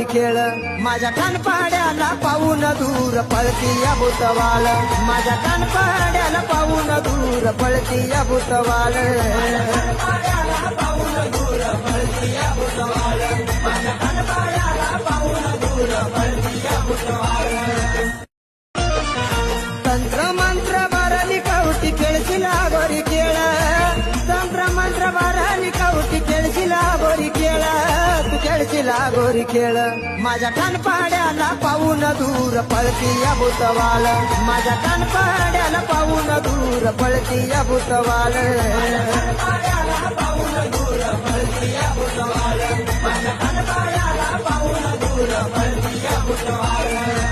गोरी खेळ माझ्या कानपाड्याला पाहून दूर पळती या भूतवाल माझ्या कानपाड्याला पाहून दूर पळती या भूतवाल तंत्र मंत्र बाराली कावटी खेळशिला गोरी खेळ तंत्र मंत्र बाराली कावटी खेळशिला गोरी खेळ तू खेळशिला गोरी खेळ माझ्या कानपाड्याला पाहून दूर पळती या भूतवाल माझ्या कानपाड्याला पाहून दूर पळती या भूतवाल दूर पळती या भूतवाल